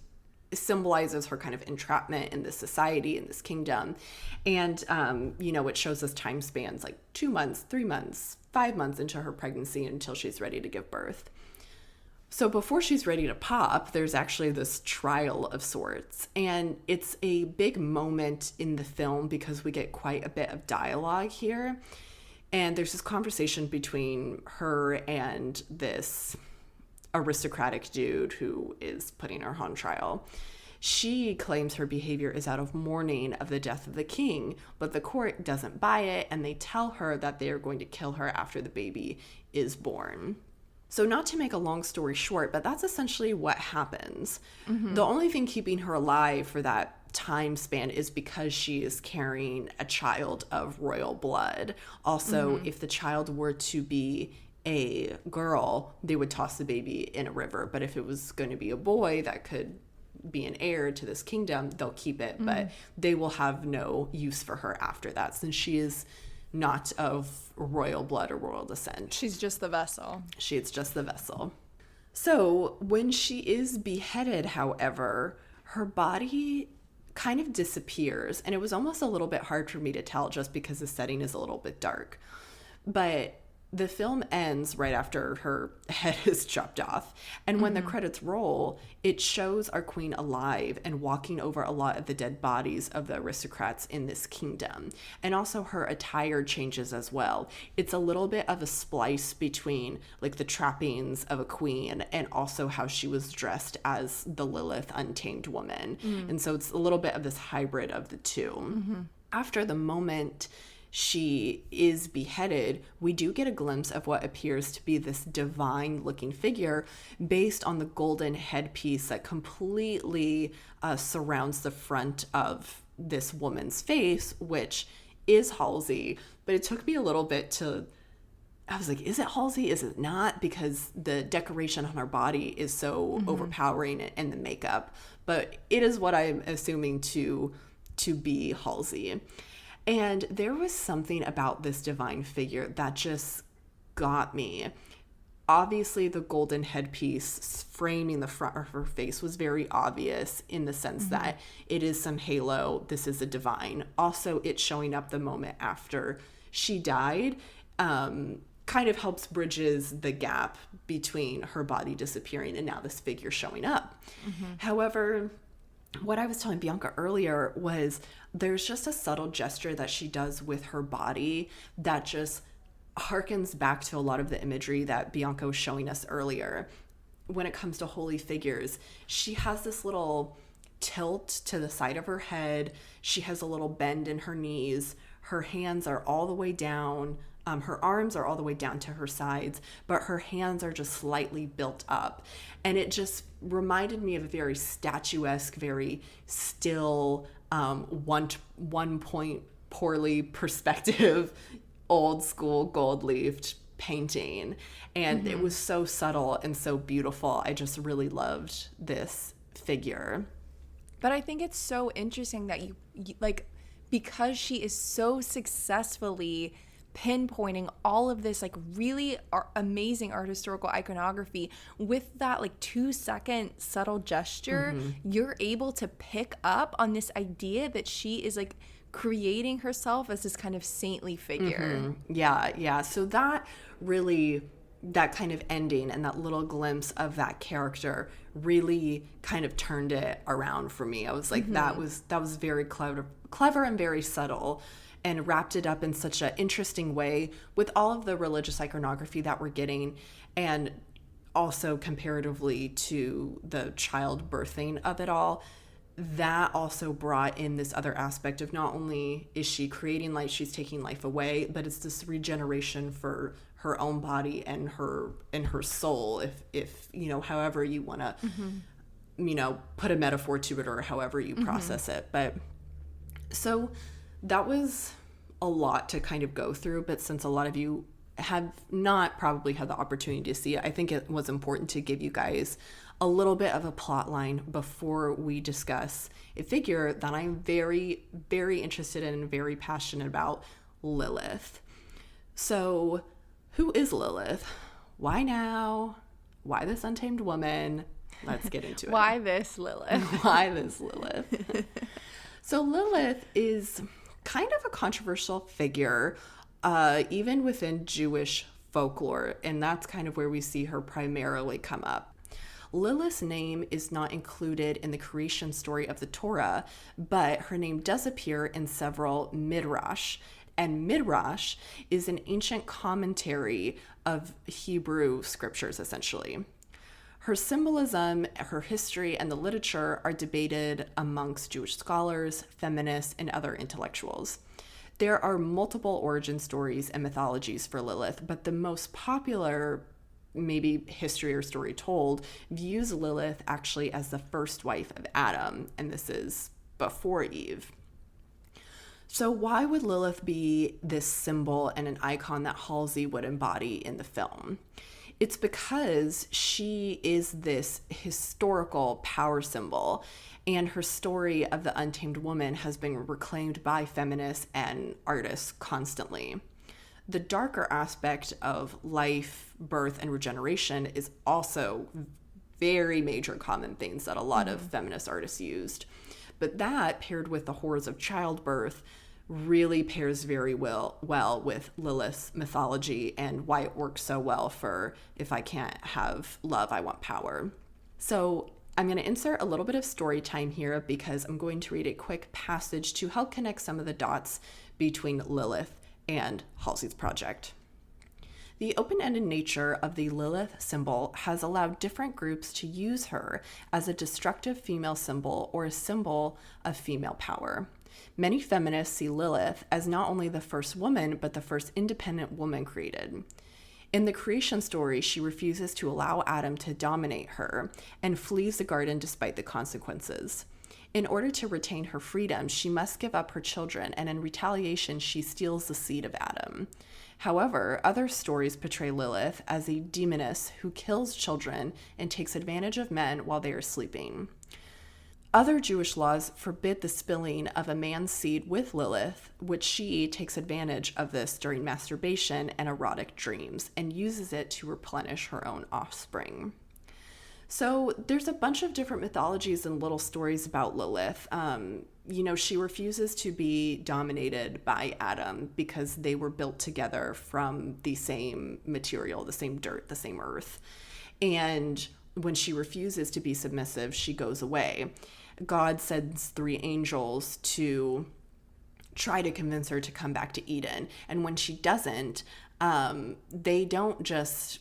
symbolizes her kind of entrapment in this society, in this kingdom. And, it shows us time spans like 2 months, 3 months, 5 months into her pregnancy until she's ready to give birth. So before she's ready to pop, there's actually this trial of sorts. And it's a big moment in the film because we get quite a bit of dialogue here. And there's this conversation between her and this aristocratic dude who is putting her on trial. She claims her behavior is out of mourning of the death of the king, but the court doesn't buy it, and they tell her that they are going to kill her after the baby is born. So not to make a long story short, but that's essentially what happens. The only thing keeping her alive for that time span is because she is carrying a child of royal blood. Also, if the child were to be a girl, they would toss the baby in a river. But if it was going to be a boy that could be an heir to this kingdom, they'll keep it, but they will have no use for her after that, since she is not of royal blood or royal descent. She's just the vessel. She's just the vessel. So when she is beheaded, however, her body kind of disappears, and it was almost a little bit hard for me to tell just because the setting is a little bit dark. But the film ends right after her head is chopped off. And when the credits roll, it shows our queen alive and walking over a lot of the dead bodies of the aristocrats in this kingdom. And also her attire changes as well. It's a little bit of a splice between like the trappings of a queen and also how she was dressed as the Lilith untamed woman. And so it's a little bit of this hybrid of the two. After the moment she is beheaded, we do get a glimpse of what appears to be this divine looking figure based on the golden headpiece that completely surrounds the front of this woman's face, which is Halsey. But it took me a little bit I was like, is it Halsey? Is it not? Because the decoration on her body is so overpowering, and the makeup. But it is what I'm assuming to be Halsey. And there was something about this divine figure that just got me. Obviously, the golden headpiece framing the front of her face was very obvious in the sense that it is some halo. This is a divine. Also, it showing up the moment after she died kind of helps bridges the gap between her body disappearing and now this figure showing up. However, what I was telling Bianca earlier was there's just a subtle gesture that she does with her body that just harkens back to a lot of the imagery that Bianca was showing us earlier. When it comes to holy figures, she has this little tilt to the side of her head. She has a little bend in her knees. Her hands are all the way down. Her arms are all the way down to her sides, but her hands are just slightly built up. And it just reminded me of a very statuesque, very still, one point poorly perspective, old school gold-leafed painting. And it was so subtle and so beautiful. I just really loved this figure. But I think it's so interesting that you like, because she is so successfully pinpointing all of this like really amazing art historical iconography with that like 2-second subtle gesture, you're able to pick up on this idea that she is like creating herself as this kind of saintly figure. Yeah. So that really, that kind of ending and that little glimpse of that character really kind of turned it around for me. I was like, that was very clever and very subtle, and wrapped it up in such an interesting way with all of the religious iconography that we're getting, and also comparatively to the childbirthing of it all. That also brought in this other aspect of not only is she creating life, she's taking life away, but it's this regeneration for her own body and her soul, if you know, however you want to you know, put a metaphor to it, or however you process it. But so that was a lot to kind of go through, but since a lot of you have not probably had the opportunity to see it, I think it was important to give you guys a little bit of a plot line before we discuss a figure that I'm very, very interested in and very passionate about, Lilith. So who is Lilith? Why now? Why this untamed woman? Let's get into it. Why this Lilith? Why this Lilith? So Lilith is kind of a controversial figure, even within Jewish folklore, and that's kind of where we see her primarily come up. Lilith's name is not included in the creation story of the Torah, but her name does appear in several midrash, and midrash is an ancient commentary of Hebrew scriptures, essentially. Her symbolism, her history, and the literature are debated amongst Jewish scholars, feminists, and other intellectuals. There are multiple origin stories and mythologies for Lilith, but the most popular, maybe history or story told, views Lilith actually as the first wife of Adam, and this is before Eve. So why would Lilith be this symbol and an icon that Halsey would embody in the film? It's because she is this historical power symbol, and her story of the untamed woman has been reclaimed by feminists and artists constantly. The darker aspect of life, birth, and regeneration is also very major common themes that a lot of feminist artists used. But that, paired with the horrors of childbirth, really pairs very well with Lilith's mythology and why it works so well for if I can't have love, I want power. So I'm going to insert a little bit of story time here because I'm going to read a quick passage to help connect some of the dots between Lilith and Halsey's project. The open-ended nature of the Lilith symbol has allowed different groups to use her as a destructive female symbol or a symbol of female power. Many feminists see Lilith as not only the first woman, but the first independent woman created. In the creation story, she refuses to allow Adam to dominate her and flees the garden despite the consequences. In order to retain her freedom, she must give up her children, and in retaliation, she steals the seed of Adam. However, other stories portray Lilith as a demoness who kills children and takes advantage of men while they are sleeping. Other Jewish laws forbid the spilling of a man's seed with Lilith, which she takes advantage of this during masturbation and erotic dreams and uses it to replenish her own offspring. So there's a bunch of different mythologies and little stories about Lilith. She refuses to be dominated by Adam because they were built together from the same material, the same dirt, the same earth. And when she refuses to be submissive, she goes away. God sends 3 angels to try to convince her to come back to Eden. And when she doesn't, they don't just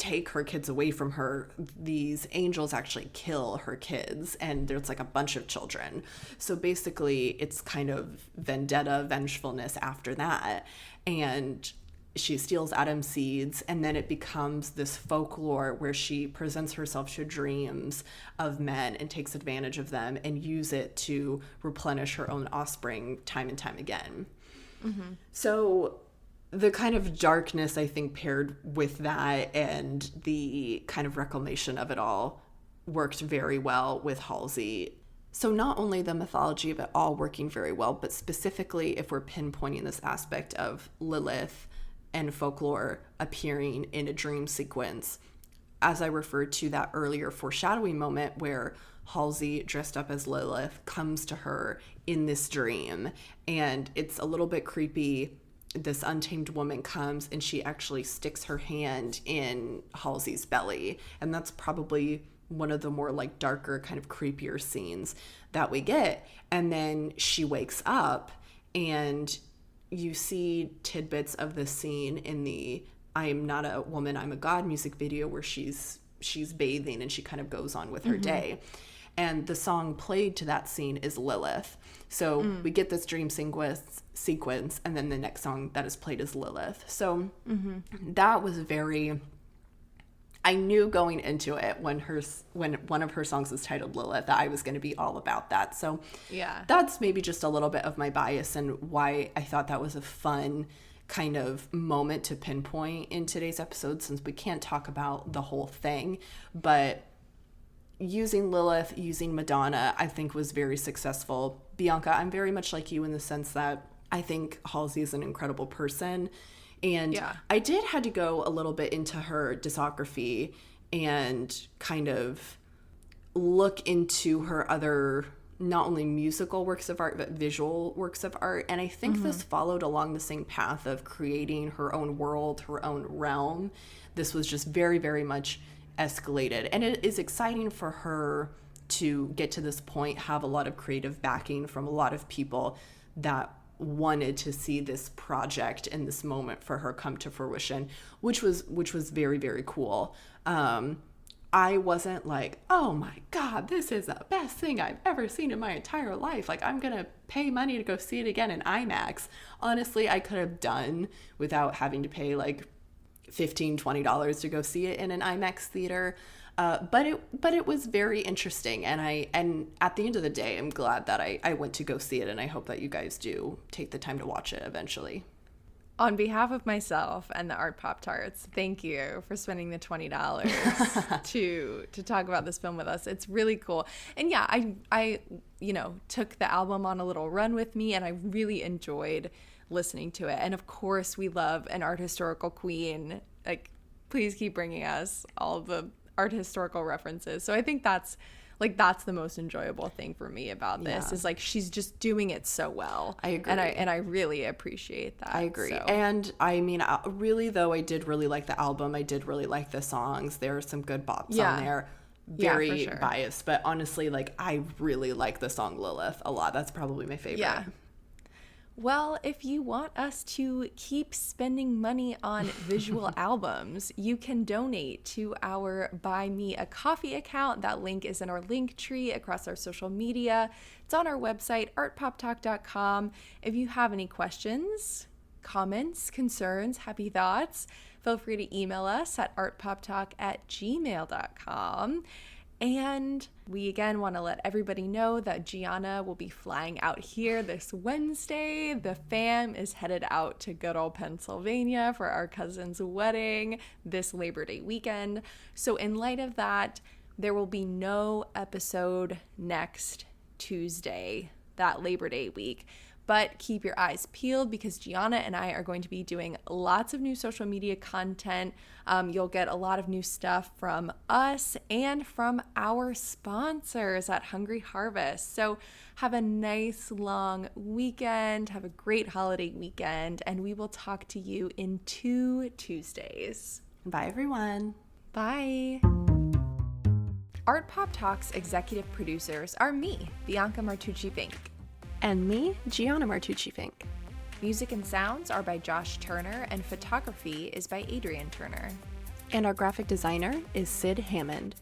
take her kids away from her, these angels actually kill her kids, and there's like a bunch of children. So basically it's kind of vendetta, vengefulness after that. And she steals Adam's seeds, and then it becomes this folklore where she presents herself to dreams of men and takes advantage of them and use it to replenish her own offspring time and time again. Mm-hmm. So the kind of darkness, I think, paired with that and the kind of reclamation of it all worked very well with Halsey. So not only the mythology of it all working very well, but specifically if we're pinpointing this aspect of Lilith and folklore appearing in a dream sequence, as I referred to that earlier foreshadowing moment where Halsey, dressed up as Lilith, comes to her in this dream, and it's a little bit creepy. This untamed woman comes and she actually sticks her hand in Halsey's belly, and that's probably one of the more like darker, kind of creepier scenes that we get. And then she wakes up, and you see tidbits of this scene in the I Am Not a Woman, I'm a God music video where she's bathing and she kind of goes on with her day. And the song played to that scene is Lilith. So we get this dream sequence, and then the next song that is played is Lilith. So that was very... I knew going into it when one of her songs was titled Lilith that I was going to be all about that. So yeah, that's maybe just a little bit of my bias and why I thought that was a fun kind of moment to pinpoint in today's episode, since we can't talk about the whole thing. But using Lilith, using Madonna, I think was very successful. Bianca, I'm very much like you in the sense that I think Halsey is an incredible person. And I did had to go a little bit into her discography and kind of look into her other, not only musical works of art, but visual works of art. And I think this followed along the same path of creating her own world, her own realm. This was just very, very much escalated. And it is exciting for her to get to this point, have a lot of creative backing from a lot of people that wanted to see this project and this moment for her come to fruition, which was very, very cool. I wasn't like, oh my God, this is the best thing I've ever seen in my entire life. Like, I'm going to pay money to go see it again in IMAX. Honestly, I could have done without having to pay like $15, $20 to go see it in an IMAX theater. But it was very interesting, and at the end of the day, I'm glad that I went to go see it, and I hope that you guys do take the time to watch it eventually. On behalf of myself and the Artpop Tarts, thank you for spending the $20 to talk about this film with us. It's really cool. And yeah, I took the album on a little run with me, and I really enjoyed listening to it. And of course, we love an art historical queen. Like, please keep bringing us all the art historical references. So I think that's the most enjoyable thing for me about this is like she's just doing it so well. I agree. And I really appreciate that. I agree. So. And I mean, really though, I did really like the album. I did really like the songs. There are some good bops on there. Very biased, but honestly, like, I really like the song Lilith a lot. That's probably my favorite. Yeah. Well, if you want us to keep spending money on visual albums, you can donate to our Buy Me a Coffee account. That link is in our link tree across our social media. It's on our website, artpoptalk.com. If you have any questions, comments, concerns, happy thoughts, feel free to email us at artpoptalk@gmail.com. And we again want to let everybody know that Gianna will be flying out here this Wednesday. The fam is headed out to good old Pennsylvania for our cousin's wedding this Labor Day weekend. So in light of that, there will be no episode next Tuesday, that Labor Day week. But keep your eyes peeled because Gianna and I are going to be doing lots of new social media content. You'll get a lot of new stuff from us and from our sponsors at Hungry Harvest. So have a nice long weekend. Have a great holiday weekend. And we will talk to you in 2 Tuesdays. Bye, everyone. Bye. Artpop Talk's executive producers are me, Bianca Martucci-Fink. And me, Gianna Martucci-Fink. Music and sounds are by Josh Turner, and photography is by Adrian Turner. And our graphic designer is Sid Hammond.